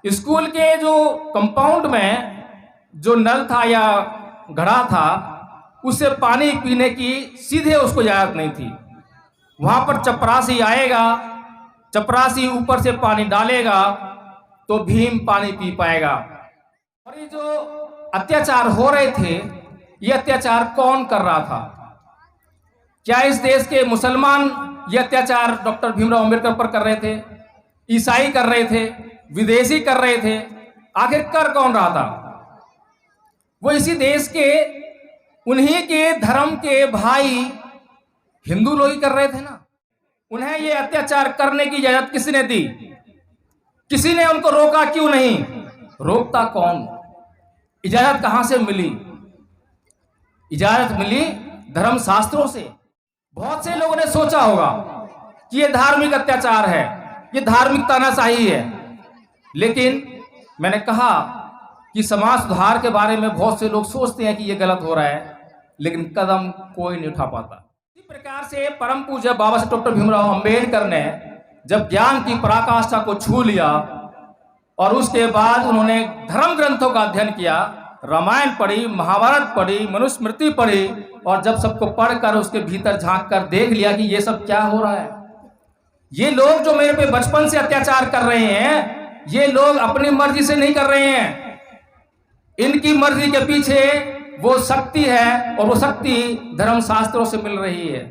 School के जो compound में जो नल था या घड़ा था, उससे पानी पीने की सीधे उसको इजाजत नहीं थी। वहां पर चपरासी आएगा, चपरासी ऊपर से पानी डालेगा तो भीम पानी पी पाएगा। और ये जो अत्याचार हो रहे थे, ये अत्याचार कौन कर रहा था? क्या इस देश के मुसलमान ये अत्याचार डॉक्टर भीमराव अंबेडकर पर कर रहे थे? ईसाई कर रहे थे? विदेशी कर रहे थे? आखिर कर कौन रहा था? वो इसी देश के उन्हीं के धर्म के भाई हिंदू लोग ही कर रहे थे ना। उन्हें ये अत्याचार करने की इजाजत किसने दी? किसी ने उनको रोका क्यों नहीं? रोकता कौन? इजाजत कहां से मिली? इजाजत मिली धर्म शास्त्रों से। बहुत से लोगों ने सोचा होगा कि ये धार्मिक अत्याचार है, ये धार्मिक तानाशाही है, लेकिन मैंने कहा कि समाज सुधार के बारे में बहुत से लोग सोचते हैं कि ये गलत हो रहा है, लेकिन कदम कोई नहीं उठा पाता। इसी प्रकार से परम पूज्य बाबा साहब डॉक्टर भीमराव अंबेडकर ने जब ज्ञान की पराकाष्ठा को छू लिया और उसके बाद उन्होंने धर्म ग्रंथों का अध्ययन किया, रामायण पढ़ी, महाभारत पढ़ी, मनुस्मृति पढ़ी, और जब सबको पढ़कर उसके भीतर झांक कर देख लिया कि ये सब क्या हो रहा है, ये लोग जो मेरे पे बचपन से अत्याचार कर रहे हैं, ये लोग अपनी मर्जी से नहीं कर रहे हैं, इनकी मर्जी के पीछे वो शक्ति है और वो शक्ति धर्म शास्त्रों से मिल रही है।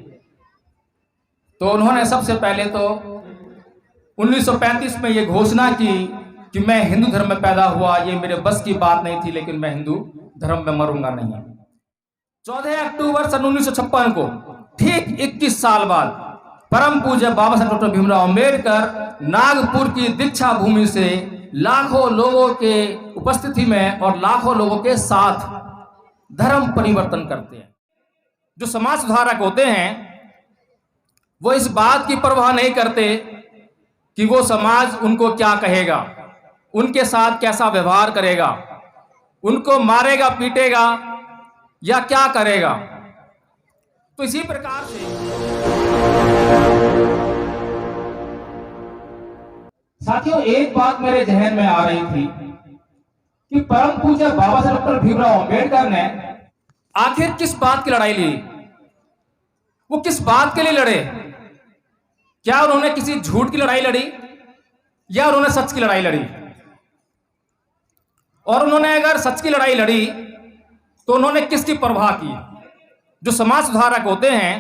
तो उन्होंने सबसे पहले तो 1935 में ये घोषणा की कि मैं हिंदू धर्म में पैदा हुआ, ये मेरे बस की बात नहीं थी, लेकिन मैं हिंदू धर्म में मरूंगा नहीं। 14 अक्टूबर सन 1956 को, ठीक 21 साल बाद, परम पूज्य बाबा साहब डॉक्टर भीमराव अंबेडकर नागपुर की दीक्षा भूमि से लाखों लोगों के उपस्थिति में और लाखों लोगों के साथ धर्म परिवर्तन करते हैं। जो समाज सुधारक होते हैं वो इस बात की परवाह नहीं करते कि वो समाज उनको क्या कहेगा, उनके साथ कैसा व्यवहार करेगा, उनको मारेगा पीटेगा या क्या करेगा। तो इसी प्रकार से साथियों, एक बात मेरे जहन में आ रही थी कि परम पूज्य बाबा साहब डॉक्टर भीमराव अंबेडकर ने आखिर किस बात की लड़ाई ली? वो किस बात के लिए लड़े? क्या उन्होंने किसी झूठ की लड़ाई लड़ी या उन्होंने सच की लड़ाई लड़ी? और उन्होंने अगर सच की लड़ाई लड़ी तो उन्होंने किसकी परवाह की? जो समाज सुधारक होते हैं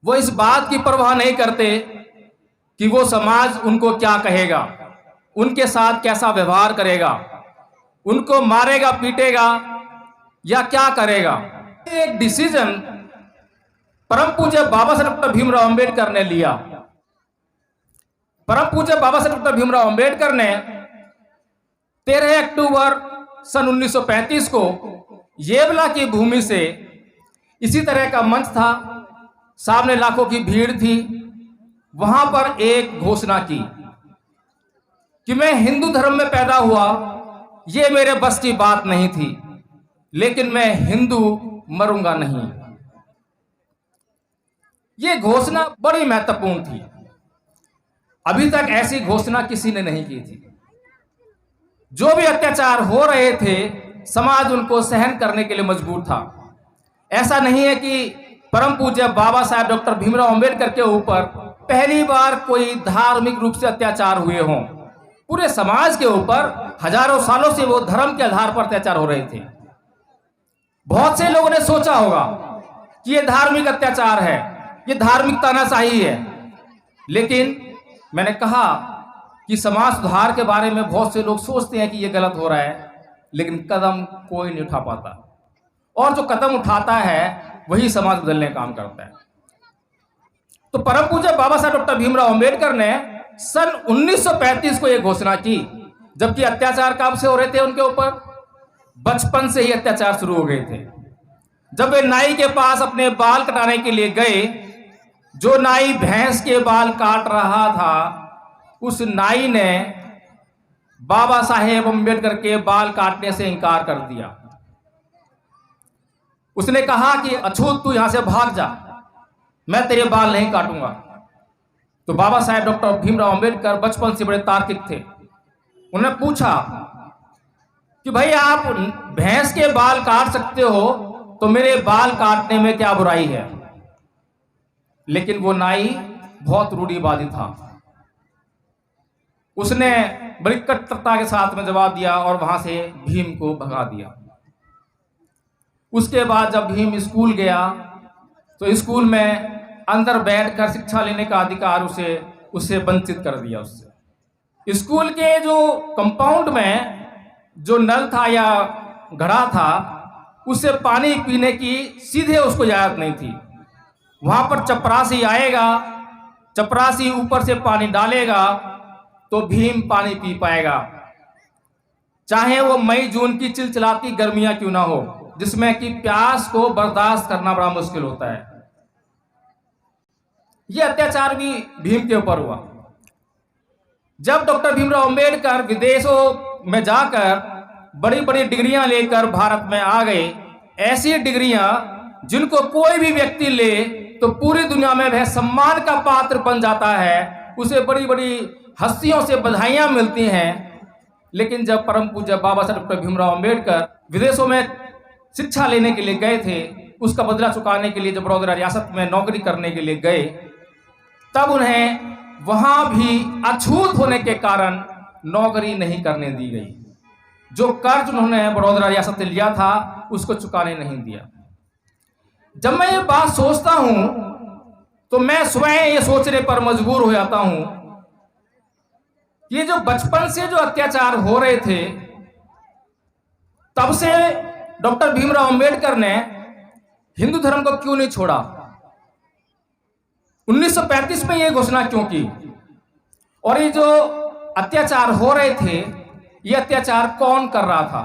वो इस बात की परवाह नहीं करते कि वो समाज उनको क्या कहेगा, उनके साथ कैसा व्यवहार करेगा, उनको मारेगा पीटेगा या क्या करेगा। एक डिसीजन परम पूज्य बाबा साहब डॉक्टर भीमराव अंबेडकर ने लिया। परम पूज्य बाबा साहब डॉक्टर भीमराव अंबेडकर ने 13 अक्टूबर सन 1935 को येवला की भूमि से, इसी तरह का मंच था, सामने लाखों की भीड़ थी, वहां पर एक घोषणा की कि मैं हिंदू धर्म में पैदा हुआ, ये मेरे बस की बात नहीं थी, लेकिन मैं हिंदू मरूंगा नहीं। ये घोषणा बड़ी महत्वपूर्ण थी। अभी तक ऐसी घोषणा किसी ने नहीं की थी। जो भी अत्याचार हो रहे थे समाज उनको सहन करने के लिए मजबूर था। ऐसा नहीं है कि परम पूज्य बाबा साहब डॉक्टर भीमराव अंबेडकर के ऊपर पहली बार कोई धार्मिक रूप से अत्याचार हुए हों। पूरे समाज के ऊपर हजारों सालों से वो धर्म के आधार पर अत्याचार हो रहे थे। बहुत से लोगों ने सोचा होगा कि ये धार्मिक अत्याचार है, ये धार्मिक तानाशाही है, लेकिन मैंने कहा कि समाज सुधार के बारे में बहुत से लोग सोचते हैं कि ये गलत हो रहा है, लेकिन कदम कोई नहीं उठा पाता, और जो कदम उठाता है वही समाज बदलने का काम करता है। तो परम पूज्य बाबा साहब डॉक्टर भीमराव अंबेडकर ने सन 1935 को यह घोषणा की, जबकि अत्याचार कब से हो रहे थे उनके ऊपर? बचपन से ही अत्याचार शुरू हो गए थे। जब वे नाई के पास अपने बाल कटाने के लिए गए, जो नाई भैंस के बाल काट रहा था, उस नाई ने बाबा साहेब अंबेडकर के बाल काटने से इनकार कर दिया। उसने कहा कि अछूत तू यहां से भाग जा, मैं तेरे बाल नहीं काटूंगा। तो बाबा साहेब डॉक्टर भीमराव अंबेडकर बचपन से बड़े तार्किक थे। उन्होंने पूछा कि भाई आप भैंस के बाल काट सकते हो तो मेरे बाल काटने में क्या बुराई है। लेकिन वो नाई बहुत रूढ़िवादी था। उसने बड़ी कट्टरता के साथ में जवाब दिया और वहां से भीम को भगा दिया। उसके बाद जब भीम स्कूल गया तो स्कूल में अंदर बैठकर शिक्षा लेने का अधिकार उससे वंचित कर दिया। उससे स्कूल के जो कंपाउंड में जो नल था या घड़ा था उससे पानी पीने की सीधे उसको इजाजत नहीं थी। वहां पर चपरासी आएगा, चपरासी ऊपर से पानी डालेगा तो भीम पानी पी पाएगा, चाहे वो मई जून की चिलचिलाती गर्मियां क्यों ना हो, जिसमें कि प्यास को बर्दाश्त करना बड़ा मुश्किल होता है। यह अत्याचार भी भीम के ऊपर हुआ। जब डॉक्टर भीमराव अंबेडकर विदेशों में जाकर बड़ी बड़ी डिग्रियां लेकर भारत में आ गए, ऐसी डिग्रियां जिनको कोई भी व्यक्ति ले तो पूरी दुनिया में वह सम्मान का पात्र बन जाता है, उसे बड़ी बड़ी हस्तियों से बधाइयां मिलती हैं। लेकिन जब परम पूज्य बाबा साहब डॉक्टर भीमराव अंबेडकर विदेशों में शिक्षा लेने के लिए गए थे, उसका बदला चुकाने के लिए जब बड़ौदा रियासत में नौकरी करने के लिए गए, तब उन्हें वहां भी अछूत होने के कारण नौकरी नहीं करने दी गई। जो कर्ज उन्होंने बड़ौदा रियासत से लिया था उसको चुकाने नहीं दिया। जब मैं ये बात सोचता हूं तो मैं स्वयं ये सोचने पर मजबूर हो जाता हूं कि ये जो बचपन से जो अत्याचार हो रहे थे, तब से डॉक्टर भीमराव अंबेडकर ने हिंदू धर्म को क्यों नहीं छोड़ा, 1935 में यह घोषणा क्यों की, और ये जो अत्याचार हो रहे थे ये अत्याचार कौन कर रहा था?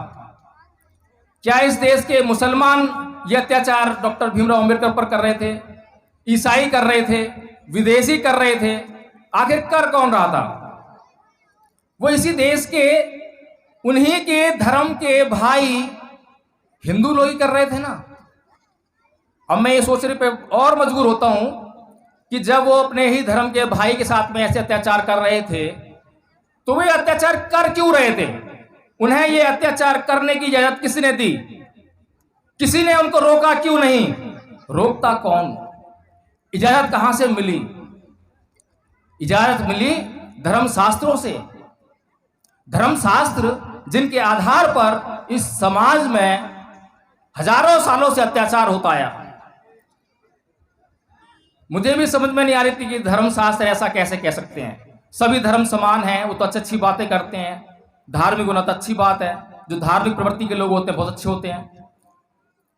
क्या इस देश के मुसलमान ये अत्याचार डॉक्टर भीमराव अंबेडकर पर कर रहे थे, ईसाई कर रहे थे, विदेशी कर रहे थे? आखिर कर कौन रहा था? वो इसी देश के उन्हीं के धर्म के भाई हिंदू लोग ही कर रहे थे ना। अब मैं ये सोचने पे और मजबूर होता हूं कि जब वो अपने ही धर्म के भाई के साथ में ऐसे अत्याचार कर रहे थे तो वे अत्याचार कर क्यों रहे थे? उन्हें ये अत्याचार करने की इजाजत किसने दी? किसी ने उनको रोका क्यों नहीं? रोकता कौन? इजाजत कहां से मिली? इजाजत मिली धर्मशास्त्रों से। धर्मशास्त्र जिनके आधार पर इस समाज में हजारों सालों से अत्याचार होता आया। मुझे भी समझ में नहीं आ रही थी कि धर्मशास्त्र ऐसा कैसे कह सकते हैं। सभी धर्म समान हैं, वो तो अच्छी अच्छी बातें करते हैं, धार्मिक होना तो अच्छी बात है, जो धार्मिक प्रवृत्ति के लोग होते हैं बहुत अच्छे होते हैं।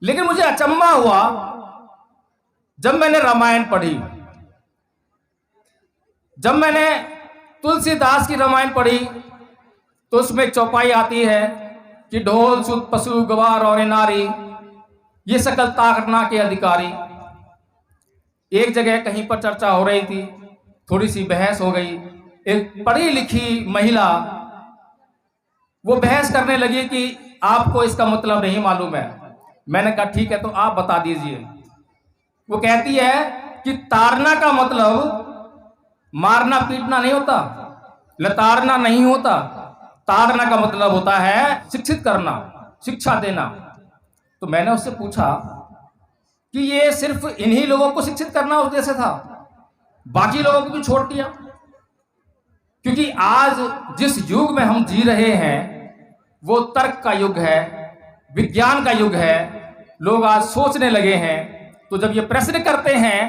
लेकिन मुझे अचंभा हुआ जब मैंने रामायण पढ़ी, जब मैंने तुलसीदास की रामायण पढ़ी तो उसमें चौपाई आती है कि ढोल सुत पशु गवार और नारी ये सकल ताकना के अधिकारी। एक जगह कहीं पर चर्चा हो रही थी, थोड़ी सी बहस हो गई। एक पढ़ी लिखी महिला वो बहस करने लगी कि आपको इसका मतलब नहीं मालूम है। मैंने कहा ठीक है तो आप बता दीजिए। वो कहती है कि तारना का मतलब मारना पीटना नहीं होता, लताड़ना नहीं होता। ताड़ना का मतलब होता है शिक्षित करना, शिक्षा देना। तो मैंने उससे पूछा कि ये सिर्फ इन्हीं लोगों को शिक्षित करना उद्देश्य था, बाकी लोगों को भी छोड़ दिया? क्योंकि आज जिस युग में हम जी रहे हैं वो तर्क का युग है, विज्ञान का युग है। लोग आज सोचने लगे हैं, तो जब ये प्रश्न करते हैं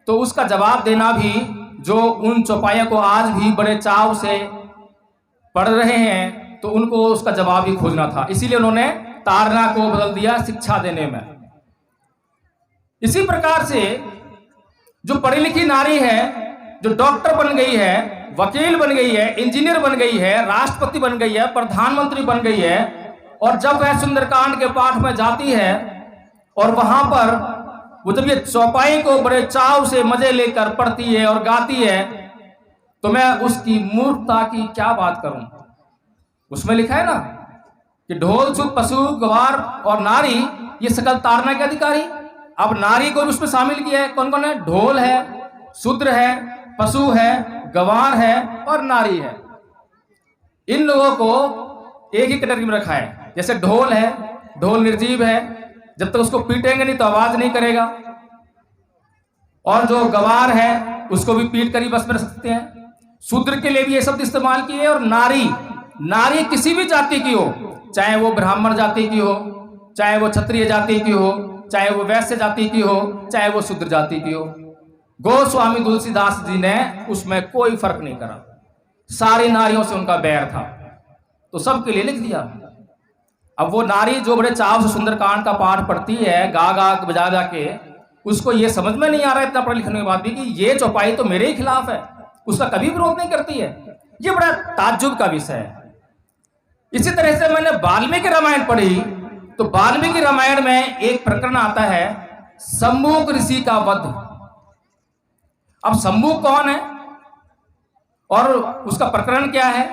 तो उसका जवाब देना भी, जो उन चौपाइयों को आज भी बड़े चाव से पढ़ रहे हैं, तो उनको उसका जवाब ही खोजना था। इसीलिए उन्होंने ताड़ना को बदल दिया शिक्षा देने में। इसी प्रकार से जो पढ़ी लिखी नारी है, जो डॉक्टर बन गई है, वकील बन गई है, इंजीनियर बन गई है, राष्ट्रपति बन गई है, प्रधानमंत्री बन गई है, और जब वह सुंदरकांड के पाठ में जाती है और वहां पर वो जब ये चौपाई को बड़े चाव से मजे लेकर पढ़ती है और गाती है, तो मैं उसकी मूर्खता की क्या बात करूं। उसमें लिखा है ना कि ढोल सुत पशु गवार और नारी ये सकल ताड़ना के अधिकारी। अब नारी को भी उसमें शामिल किया है। कौन कौन है? ढोल है, शूद्र है, पशु है, गवार है और नारी है। इन लोगों को एक ही कैटेगरी में रखा है। जैसे ढोल है, ढोल निर्जीव है, जब तक उसको पीटेंगे नहीं तो आवाज नहीं करेगा। और जो गवार है उसको भी पीट कर ही बस में रख सकते हैं। शूद्र के लिए भी ये शब्द इस्तेमाल किए। और नारी किसी भी जाति की हो, चाहे वो ब्राह्मण जाति की हो, चाहे वो क्षत्रिय जाति की हो, चाहे वो वैश्य जाति की हो, चाहे वो शूद्र जाति की हो। गोस्वामी तुलसीदास जी ने उसमें कोई फर्क नहीं करा। सारी नारियों से उनका बैर था, तो सबके लिए लिख दिया। अब वो नारी जो बड़े चाव से सुंदरकांड का पाठ पढ़ती है, गा गा बजा जा के, उसको ये समझ में नहीं आ रहा है इतना पढ़े लिखने के बाद भी कि ये चौपाई तो मेरे ही खिलाफ है, उसका कभी विरोध नहीं करती है। ये बड़ा ताज्जुब का विषय है। इसी तरह से मैंने वाल्मीकि रामायण पढ़ी, तो वाल्मीकि रामायण में एक प्रकरण आता है शंभुक ऋषि का वध। अब शंभुक कौन है और उसका प्रकरण क्या है?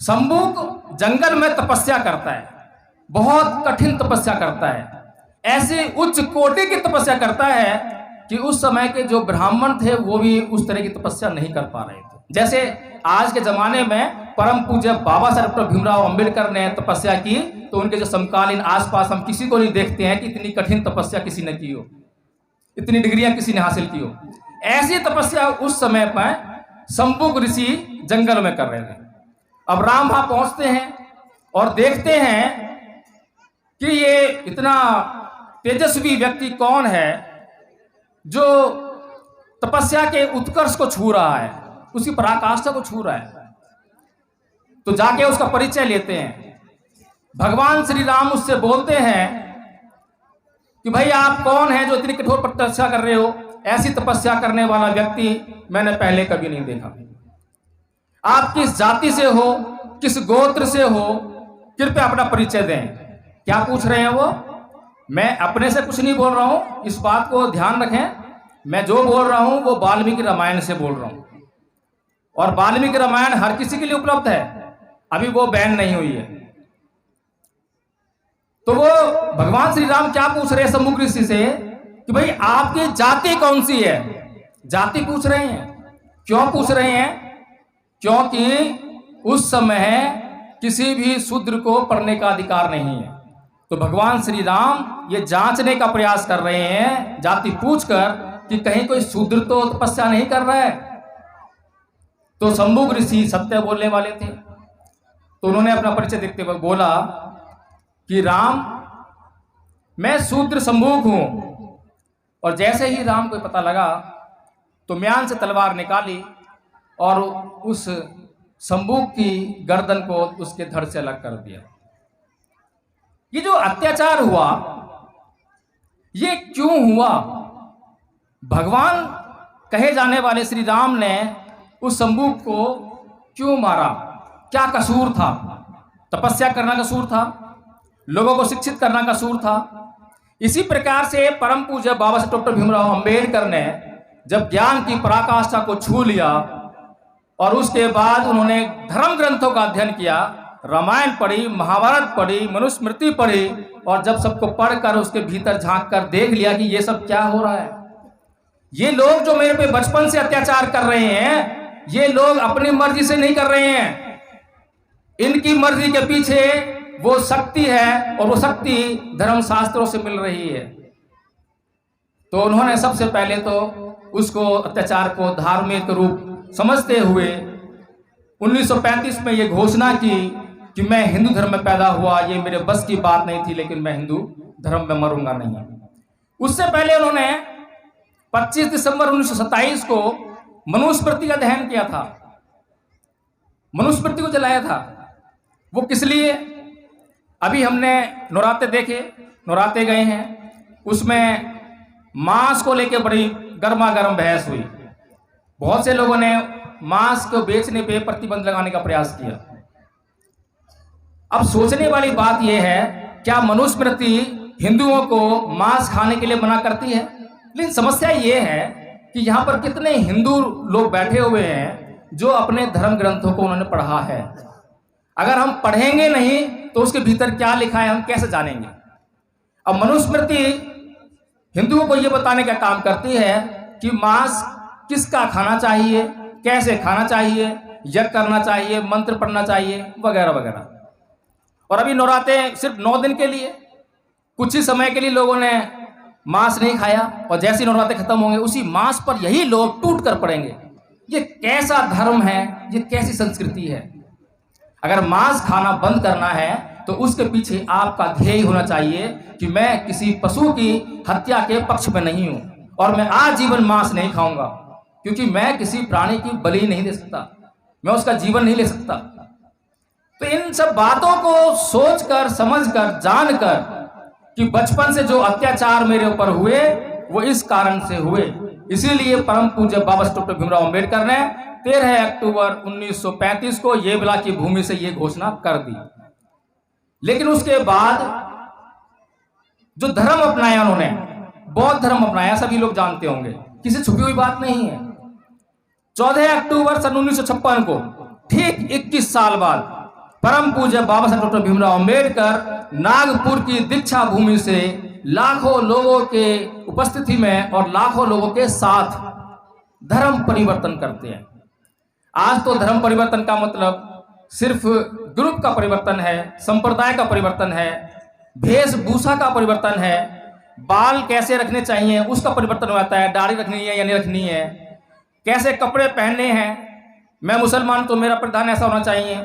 शंभुक जंगल में तपस्या करता है, बहुत कठिन तपस्या करता है, ऐसी उच्च कोटि की तपस्या करता है कि उस समय के जो ब्राह्मण थे वो भी उस तरह की तपस्या नहीं कर पा रहे थे। जैसे आज के जमाने में परम पूज्य बाबा साहब डॉक्टर भीमराव अंबेडकर ने तपस्या की, तो उनके जो समकालीन आसपास हम किसी को नहीं देखते हैं कि इतनी कठिन तपस्या किसी ने की हो, इतनी डिग्रियां किसी ने हासिल की हो। ऐसी तपस्या उस समय पर शंभुक ऋषि जंगल में कर रहे थे। अब राम वहां पहुंचते हैं और देखते हैं कि ये इतना तेजस्वी व्यक्ति कौन है जो तपस्या के उत्कर्ष को छू रहा है, उसकी पराकाष्ठा को छू रहा है। तो जाके उसका परिचय लेते हैं। भगवान श्री राम उससे बोलते हैं कि भाई आप कौन हैं जो इतनी कठोर तपस्या कर रहे हो? ऐसी तपस्या करने वाला व्यक्ति मैंने पहले कभी नहीं देखा। आप किस जाति से हो, किस गोत्र से हो, कृपया अपना परिचय दें। क्या पूछ रहे हैं वो? मैं अपने से कुछ नहीं बोल रहा हूं, इस बात को ध्यान रखें। मैं जो बोल रहा हूं वो वाल्मीकि रामायण से बोल रहा हूं, और वाल्मीकि रामायण हर किसी के लिए उपलब्ध है, अभी वो बैन नहीं हुई है। तो वो भगवान श्री राम क्या पूछ रहे हैं शंभुक ऋषि से कि भाई आपकी जाति कौन सी है? जाति पूछ रहे हैं। क्यों पूछ रहे हैं? क्योंकि उस समय किसी भी शूद्र को पढ़ने का अधिकार नहीं है। तो भगवान श्री राम ये जांचने का प्रयास कर रहे हैं जाति पूछकर कि कहीं कोई शूद्र तो तपस्या नहीं कर रहा है। तो शंभुक ऋषि सत्य बोलने वाले थे, तो उन्होंने अपना परिचय देते हुए बोला कि राम, मैं शूद्र शंभुक हूं। और जैसे ही राम को पता लगा तो म्यान से तलवार निकाली और उस शंभुक की गर्दन को उसके धड़ से अलग कर दिया। ये जो अत्याचार हुआ ये क्यों हुआ? भगवान कहे जाने वाले श्री राम ने उस शंभुक को क्यों मारा? क्या कसूर था? तपस्या करना कसूर था? लोगों को शिक्षित करना कसूर था? इसी प्रकार से परम पूज्य बाबा साहब डॉक्टर भीमराव अंबेडकर ने जब ज्ञान की पराकाष्ठा को छू लिया और उसके बाद उन्होंने धर्म ग्रंथों का अध्ययन किया, रामायण पढ़ी, महाभारत पढ़ी, मनुस्मृति पढ़ी, और जब सबको पढ़कर उसके भीतर झांक कर देख लिया कि ये सब क्या हो रहा है, ये लोग जो मेरे पे बचपन से अत्याचार कर रहे हैं, ये लोग अपनी मर्जी से नहीं कर रहे हैं, इनकी मर्जी के पीछे वो शक्ति है और वो शक्ति धर्मशास्त्रों से मिल रही है। तो उन्होंने सबसे पहले तो उसको अत्याचार को धार्मिक रूप समझते हुए 1935 में ये घोषणा की कि मैं हिंदू धर्म में पैदा हुआ, ये मेरे बस की बात नहीं थी, लेकिन मैं हिंदू धर्म में मरूंगा नहीं। उससे पहले उन्होंने 25 दिसंबर 1927 को मनुस्मृति का दहन किया था, मनुस्मृति को जलाया था। वो किस लिए? अभी हमने नौराते देखे, नौराते गए हैं, उसमें मांस को लेकर बड़ी गर्मा गर्म बहस हुई। बहुत से लोगों ने मांस को बेचने पे प्रतिबंध लगाने का प्रयास किया। अब सोचने वाली बात यह है, क्या मनुस्मृति हिंदुओं को मांस खाने के लिए मना करती है? लेकिन समस्या यह है कि यहाँ पर कितने हिंदू लोग बैठे हुए हैं जो अपने धर्म ग्रंथों को उन्होंने पढ़ा है। अगर हम पढ़ेंगे नहीं तो उसके भीतर क्या लिखा है हम कैसे जानेंगे? अब मनुस्मृति हिंदुओं को यह बताने का काम करती है कि मांस किसका खाना चाहिए, कैसे खाना चाहिए, यज्ञ करना चाहिए, मंत्र पढ़ना चाहिए, वगैरह वगैरह। और अभी नवरात्रे सिर्फ 9 दिन के लिए, कुछ ही समय के लिए लोगों ने मांस नहीं खाया, और जैसे ही नवरात्रे खत्म होंगे उसी मांस पर यही लोग टूट कर पड़ेंगे। ये कैसा धर्म है, ये कैसी संस्कृति है? अगर मांस खाना बंद करना है तो उसके पीछे आपका ध्येय होना चाहिए कि मैं किसी पशु की हत्या के पक्ष में नहीं हूं, और मैं आजीवन मांस नहीं खाऊंगा, क्योंकि मैं किसी प्राणी की बलि नहीं दे सकता, मैं उसका जीवन नहीं ले सकता। तो इन सब बातों को सोचकर, समझकर, जानकर कि बचपन से जो अत्याचार मेरे ऊपर हुए वो इस कारण से हुए, इसीलिए परम पूज्य बाबा साहेब डॉक्टर भीमराव अंबेडकर ने 13 अक्टूबर 1935 को येवला की भूमि से यह घोषणा कर दी। लेकिन उसके बाद जो धर्म अपनाया उन्होंने, बौद्ध धर्म अपनाया, सभी लोग जानते होंगे, किसी छुपी हुई बात नहीं है। 14 अक्टूबर सन 1956 को, ठीक 21 साल बाद, परम पूज्य बाबा साहेब डॉक्टर भीमराव अंबेडकर नागपुर की दीक्षा भूमि से लाखों लोगों के उपस्थिति में और लाखों लोगों के साथ धर्म परिवर्तन करते हैं। आज तो धर्म परिवर्तन का मतलब सिर्फ ग्रुप का परिवर्तन है, संप्रदाय का परिवर्तन है, वेशभूषा का परिवर्तन है, बाल कैसे रखने चाहिए उसका परिवर्तन हो जाता है, दाढ़ी रखनी है या नहीं रखनी है, कैसे कपड़े पहनने हैं, मैं मुसलमान तो मेरा परिधान ऐसा होना चाहिए,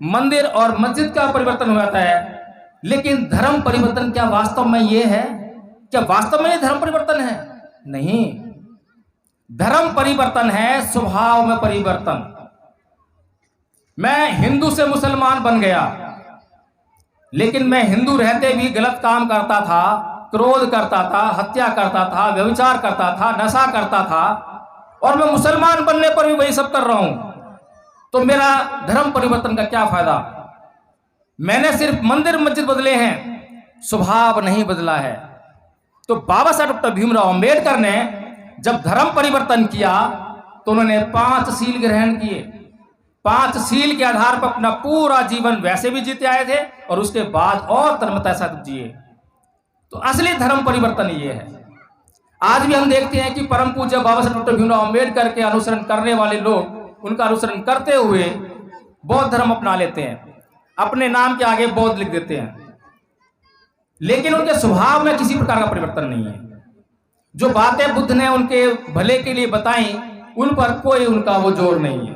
मंदिर और मस्जिद का परिवर्तन हो जाता है। लेकिन धर्म परिवर्तन क्या वास्तव में ये है? क्या वास्तव में ये धर्म परिवर्तन है? नहीं, धर्म परिवर्तन है स्वभाव में परिवर्तन। मैं हिंदू से मुसलमान बन गया, लेकिन मैं हिंदू रहते भी गलत काम करता था, क्रोध करता था, हत्या करता था, व्यभिचार करता था, नशा करता था, और मैं मुसलमान बनने पर भी वही सब कर रहा हूं, तो मेरा धर्म परिवर्तन का क्या फायदा? मैंने सिर्फ मंदिर मस्जिद बदले हैं, स्वभाव नहीं बदला है। तो बाबा साहेब डॉक्टर भीमराव अंबेडकर ने जब धर्म परिवर्तन किया तो उन्होंने 5 शील ग्रहण किए। 5 शील के आधार पर अपना पूरा जीवन वैसे भी जीते आए थे और उसके बाद और धर्मता साथ जिए। तो असली धर्म परिवर्तन ये है। आज भी हम देखते हैं कि परम पूज्य बाबा साहेब डॉक्टर भीमराव अंबेडकर के अनुसरण करने वाले लोग उनका अनुसरण करते हुए बौद्ध धर्म अपना लेते हैं, अपने नाम के आगे बौद्ध लिख देते हैं, लेकिन उनके स्वभाव में किसी प्रकार का परिवर्तन नहीं है। जो बातें बुद्ध ने उनके भले के लिए बताई उन पर कोई उनका वो जोर नहीं है।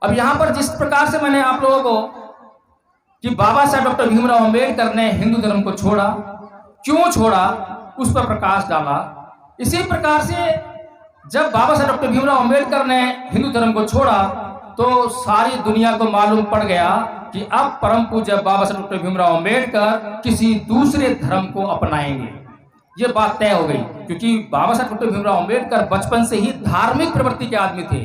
अब यहां पर जिस प्रकार से मैंने आप लोगों को कि बाबा साहेब डॉक्टर भीमराव अंबेडकर ने हिंदू धर्म को छोड़ा, क्यों छोड़ा, उस पर प्रकाश डाला, इसी प्रकार से जब बाबा साहेब डॉक्टर भीमराव अंबेडकर ने हिंदू धर्म को छोड़ा तो सारी दुनिया को मालूम पड़ गया कि अब परम पूज्य बाबा साहेब डॉक्टर भीमराव अंबेडकर किसी दूसरे धर्म को अपनाएंगे। ये बात तय हो गई, क्योंकि बाबा साहेब डॉक्टर भीमराव अंबेडकर बचपन से ही धार्मिक प्रवृत्ति के आदमी थे,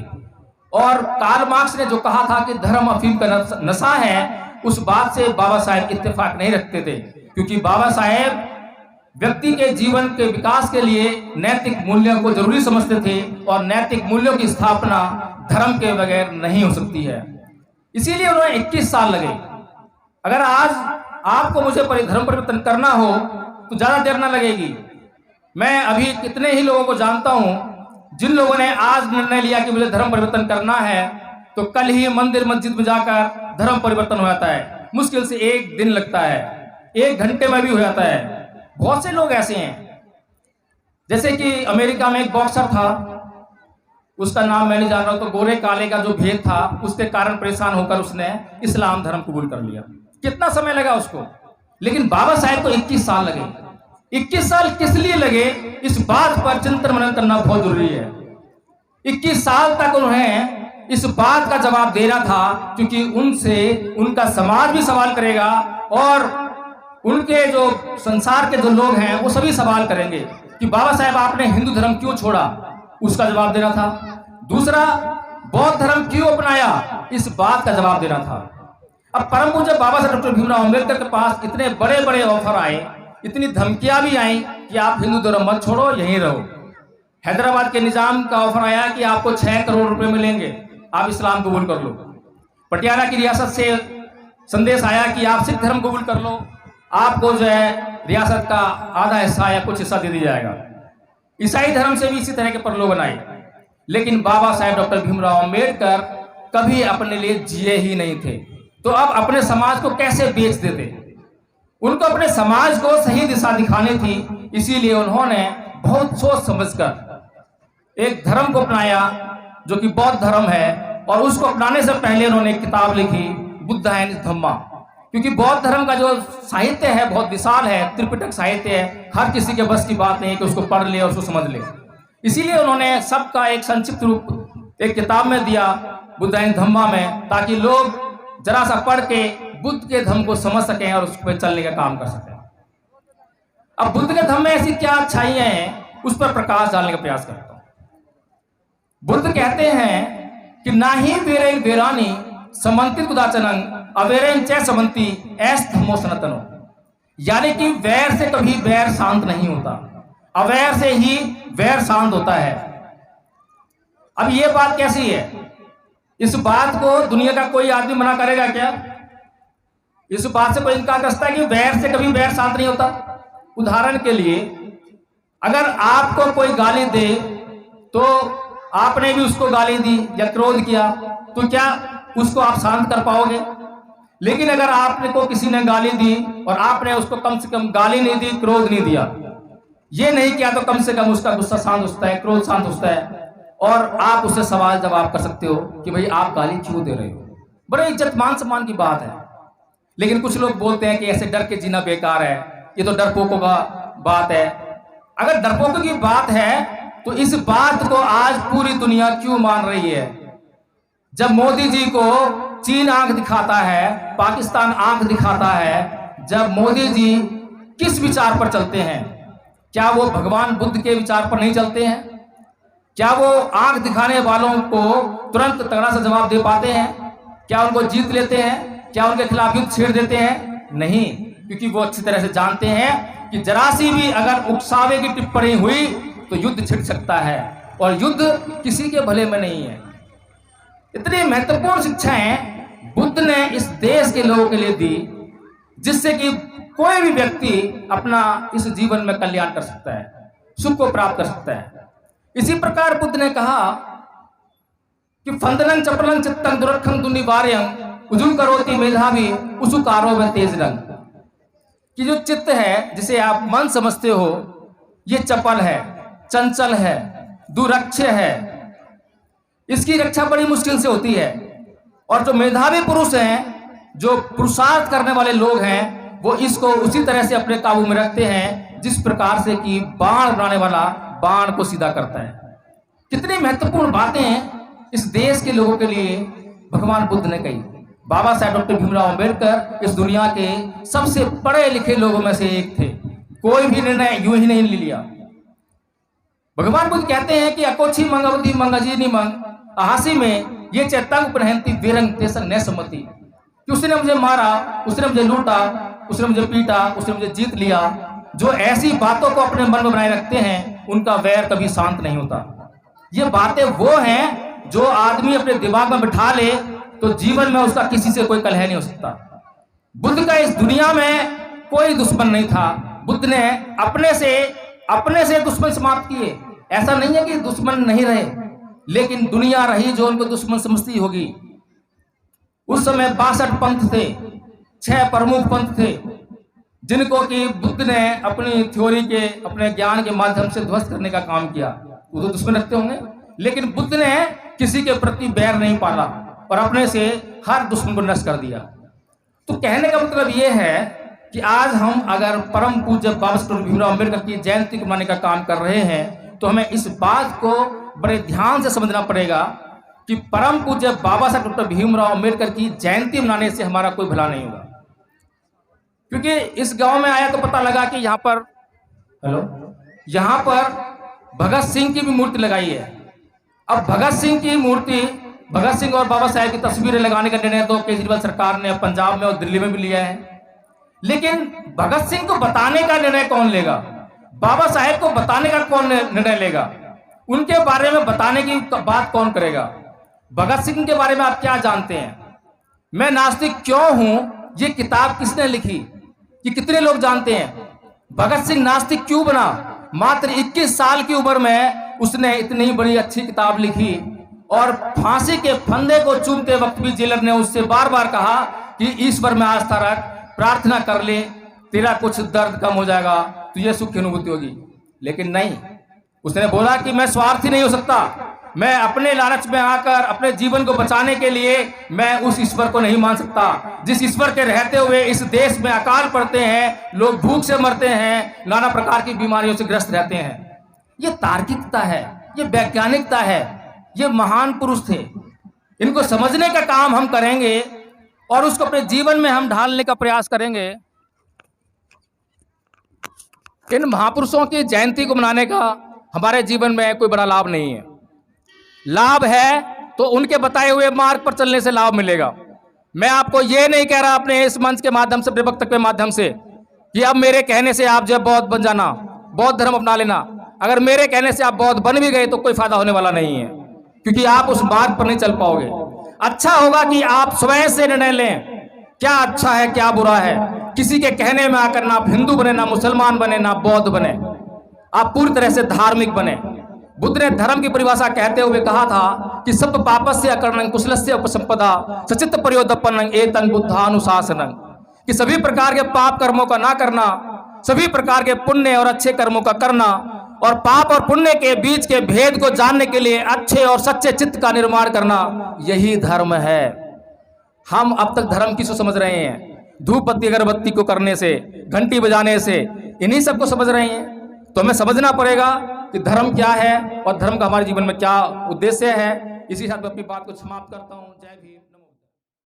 और कार्ल मार्क्स ने जो कहा था कि धर्म अफीम का नशा है, उस बात से बाबा साहेब इत्तेफाक नहीं रखते थे, क्योंकि बाबा साहेब व्यक्ति के जीवन के विकास के लिए नैतिक मूल्यों को जरूरी समझते थे, और नैतिक मूल्यों की स्थापना धर्म के बगैर नहीं हो सकती है। इसीलिए उन्हें 21 साल लगे। अगर आज आपको मुझे धर्म परिवर्तन करना हो तो ज्यादा देर ना लगेगी। मैं अभी कितने ही लोगों को जानता हूं जिन लोगों ने आज निर्णय लिया कि मुझे धर्म परिवर्तन करना है, तो कल ही मंदिर मस्जिद में जाकर धर्म परिवर्तन हो जाता है। मुश्किल से 1 दिन लगता है, 1 घंटे में भी हो जाता है। बहुत से लोग ऐसे हैं, जैसे कि अमेरिका में एक बॉक्सर था, उसका नाम मैं नहीं जान रहा, तो गोरे काले का जो भेद था उसके कारण परेशान होकर उसने इस्लाम धर्म कबूल कर लिया। कितना समय लगा उसको, लेकिन बाबा साहेब को 21 साल लगे। 21 साल किस लिए लगे, इस बात पर चिंतन मनन करना बहुत जरूरी है। 21 साल तक उन्हें इस बात का जवाब देना था, क्योंकि उनसे उनका समाज भी सवाल करेगा और उनके जो संसार के जो लोग हैं वो सभी सवाल करेंगे कि बाबा साहेब आपने हिंदू धर्म क्यों छोड़ा, उसका जवाब देना था। दूसरा, बौद्ध धर्म क्यों अपनाया, इस बात का जवाब देना था। अब परम पूज्य बाबा साहेब डॉक्टर भीमराव अंबेडकर के पास इतने बड़े बड़े ऑफर आए, इतनी धमकियां भी आई कि आप हिंदू धर्म मत छोड़ो, यहीं रहो। हैदराबाद के निजाम का ऑफर आया कि आपको 6 करोड़ रुपए मिलेंगे, आप इस्लाम कबूल कर लो। पटियाला की रियासत से संदेश आया कि आप सिख धर्म कबूल कर लो, आपको जो है रियासत का आधा हिस्सा या कुछ हिस्सा दे दिया जाएगा। ईसाई धर्म से भी इसी तरह के प्रलोभन आए, लेकिन बाबा साहेब डॉक्टर भीमराव अंबेडकर कभी अपने लिए जिए ही नहीं थे, तो अब अपने समाज को कैसे बेच देते। उनको अपने समाज को सही दिशा दिखानी थी, इसीलिए उन्होंने बहुत सोच समझकर एक धर्म को अपनाया जो कि बौद्ध धर्म है, और उसको अपनाने से पहले उन्होंने एक किताब लिखी, बुद्ध एंड धम्मा। क्योंकि बौद्ध धर्म का जो साहित्य है बहुत विशाल है, त्रिपिटक साहित्य है, हर किसी के बस की बात नहीं है कि उसको पढ़ ले और उसको समझ ले। इसीलिए उन्होंने सबका एक संक्षिप्त रूप एक किताब में दिया, बुद्ध एंड धम्मा में, ताकि लोग जरा सा पढ़ के बुद्ध के धर्म को समझ सकें और उस पर चलने का काम कर सकें। अब बुद्ध के धर्म में ऐसी क्या अच्छाइयां हैं, उस पर प्रकाश डालने का प्रयास करता हूं। बुद्ध कहते हैं कि ना ही वेरेन वेरानी समन्तित कुदाचनंग अवेरेन च समन्ति ऐस धम्मो सनातनो, यानी कि वैर से कभी वैर शांत नहीं होता, अवैर से ही वैर शांत होता है। अब ये बात कैसी है? इस बात को दुनिया का कोई आदमी मना करेगा क्या? इस बात से कोई इनकार करता है कि वैर से कभी वैर शांत नहीं होता? उदाहरण के लिए, अगर आपको कोई गाली दे तो आपने भी उसको गाली दी या क्रोध किया, तो क्या उसको आप शांत कर पाओगे? लेकिन अगर आपने को किसी ने गाली दी और आपने उसको कम से कम गाली नहीं दी, क्रोध नहीं दिया, ये नहीं किया, तो कम से कम उसका गुस्सा शांत होता है, क्रोध शांत होता है, और आप उससे सवाल जवाब कर सकते हो कि भाई आप गाली क्यों दे रहे हो। बड़े इज्जत मान सम्मान की बात है। लेकिन कुछ लोग बोलते हैं कि ऐसे डर के जीना बेकार है, ये तो डरपोकों का बात है। अगर डरपोकों की बात है तो इस बात को आज पूरी दुनिया क्यों मान रही है? जब मोदी जी को चीन आंख दिखाता है, पाकिस्तान आंख दिखाता है, जब मोदी जी किस विचार पर चलते हैं? क्या वो भगवान बुद्ध के विचार पर नहीं चलते हैं? क्या वो आंख दिखाने वालों को तुरंत तगड़ा सा जवाब दे पाते हैं? क्या उनको जीत लेते हैं? क्या उनके खिलाफ युद्ध छेड़ देते हैं? नहीं, क्योंकि वो अच्छी तरह से जानते हैं कि जरा सी भी अगर उकसावे की टिप्पणी हुई तो युद्ध छिड़ सकता है, और युद्ध किसी के भले में नहीं है। इतनी महत्वपूर्ण शिक्षाएं बुद्ध ने इस देश के लोगों के लिए दी, जिससे कि कोई भी व्यक्ति अपना इस जीवन में कल्याण कर सकता है, सुख को प्राप्त कर सकता है। इसी प्रकार बुद्ध ने कहा कि फंदनं चपलं चित्तं दुरखं दुनिवार्यं उजुम करोति मेधावी उसुकारो में तेज रंग, कि जो चित्त है जिसे आप मन समझते हो, ये चपल है, चंचल है, दुरक्ष है, इसकी रक्षा बड़ी मुश्किल से होती है। और जो मेधावी पुरुष हैं, जो पुरुषार्थ करने वाले लोग हैं, वो इसको उसी तरह से अपने काबू में रखते हैं जिस प्रकार से कि बाण बनाने वाला बाण को सीधा करता है। कितनी महत्वपूर्ण बातें इस देश के लोगों के लिए भगवान बुद्ध ने कही। बाबा साहेब डॉक्टर भीमराव अंबेडकर इस दुनिया के सबसे पढ़े लिखे लोगों में से एक थे। कोई भी निर्णय यूं ही नहीं लिया। भगवान बुद्ध कहते हैं कि अकोछी मंगवती मंगजीनी मंग आहासी में ये चेतंग प्रहंती वीरंग तेसंग न सम्मति, कि उसने मुझे मारा, उसने मुझे लूटा, उसने मुझे पीटा, उसने मुझे जीत लिया। जो ऐसी बातों को अपने मन में बनाए रखते हैं, उनका वैर कभी शांत नहीं होता। ये बातें वो हैं जो आदमी अपने दिमाग में बिठा ले तो जीवन में उसका किसी से कोई कलह नहीं हो सकता। बुद्ध का इस दुनिया में कोई दुश्मन नहीं था। बुद्ध ने अपने से दुश्मन समाप्त किए। ऐसा नहीं है कि दुश्मन नहीं रहे, लेकिन दुनिया रही जो उनको दुश्मन समझती होगी। उस समय 62 पंथ थे, 6 प्रमुख पंथ थे, जिनको कि बुद्ध ने अपनी थ्योरी के, अपने ज्ञान के माध्यम से ध्वस्त करने का काम किया। वो तो दुश्मन रखते होंगे, लेकिन बुद्ध ने किसी के प्रति बैर नहीं पाला और अपने से हर दुश्मन को नष्ट कर दिया। तो कहने का मतलब ये है कि आज हम अगर परम पूज्य बाबा साहेब भीमराव अम्बेडकर की जयंती को मनाने का काम कर रहे हैं, तो हमें इस बात को बड़े ध्यान से समझना पड़ेगा कि परम पूज्य बाबा साहेब डॉक्टर भीमराव अम्बेडकर की जयंती मनाने से हमारा कोई भला नहीं होगा। क्योंकि इस गांव में आया तो पता लगा कि यहाँ पर भगत सिंह की भी मूर्ति लगाई है। अब भगत सिंह की मूर्ति, भगत सिंह और बाबा साहेब की तस्वीरें लगाने का निर्णय तो केजरीवाल सरकार ने पंजाब में और दिल्ली में भी लिया है, लेकिन भगत सिंह को बताने का निर्णय कौन लेगा? बाबा साहेब को बताने का कौन निर्णय लेगा? उनके बारे में बताने की बात कौन करेगा? भगत सिंह के बारे में आप क्या जानते हैं? मैं नास्तिक क्यों हूं, ये किताब किसने लिखी, ये कितने लोग जानते हैं? भगत सिंह नास्तिक क्यों बना? मात्र 21 साल की उम्र में उसने इतनी बड़ी अच्छी किताब लिखी और फांसी के फंदे को चूमते वक्त भी जेलर ने उससे बार बार कहा कि ईश्वर में आस्था रख, प्रार्थना कर ले, तेरा कुछ दर्द कम हो जाएगा, तुझे सुख की अनुभूति होगी। लेकिन नहीं, उसने बोला कि मैं स्वार्थी नहीं हो सकता, मैं अपने लालच में आकर अपने जीवन को बचाने के लिए मैं उस ईश्वर को नहीं मान सकता जिस ईश्वर के रहते हुए इस देश में अकाल पड़ते हैं, लोग भूख से मरते हैं, नाना प्रकार की बीमारियों से ग्रस्त रहते हैं। ये तार्किकता है, ये वैज्ञानिकता है, ये महान पुरुष थे। इनको समझने का काम हम करेंगे और उसको अपने जीवन में हम ढालने का प्रयास करेंगे। इन महापुरुषों की जयंती को मनाने का हमारे जीवन में कोई बड़ा लाभ नहीं है। लाभ है तो उनके बताए हुए मार्ग पर चलने से लाभ मिलेगा। मैं आपको ये नहीं कह रहा अपने इस मंच के माध्यम से, अपने वक्तव्य के माध्यम से, कि अब मेरे कहने से आप जब बौद्ध बन जाना, बौद्ध धर्म अपना लेना। अगर मेरे कहने से आप बौद्ध बन भी गए तो कोई फायदा होने वाला नहीं है, क्योंकि आप उस मार्ग पर नहीं चल पाओगे। अच्छा होगा कि आप स्वयं से निर्णय लें, क्या अच्छा है क्या बुरा है। किसी के कहने में आकर ना आप हिंदू बने, ना मुसलमान बने, ना बौद्ध बने, आप पूरी तरह से धार्मिक बने। बुद्ध ने धर्म की परिभाषा कहते हुए कहा था कि सब पापस्य अकर्णं कुशलस्य उपसंपदा सचित्त प्रयोदपन्नं एतं बुद्धानुशासनं, कि सभी प्रकार के पाप कर्मों का ना करना, सभी प्रकार के पुण्य और अच्छे कर्मों का करना, और पाप और पुण्य के बीच के भेद को जानने के लिए अच्छे और सच्चे चित्त का निर्माण करना, यही धर्म है। हम अब तक धर्म किसको समझ रहे हैं? धूप बत्ती अगरबत्ती को करने से, घंटी बजाने से, इन्हीं सबको समझ रहे हैं। तो हमें समझना पड़ेगा कि धर्म क्या है और धर्म का हमारे जीवन में क्या उद्देश्य है। इसी साथ मैं अपनी बात को समाप्त करता हूँ। जय भीम।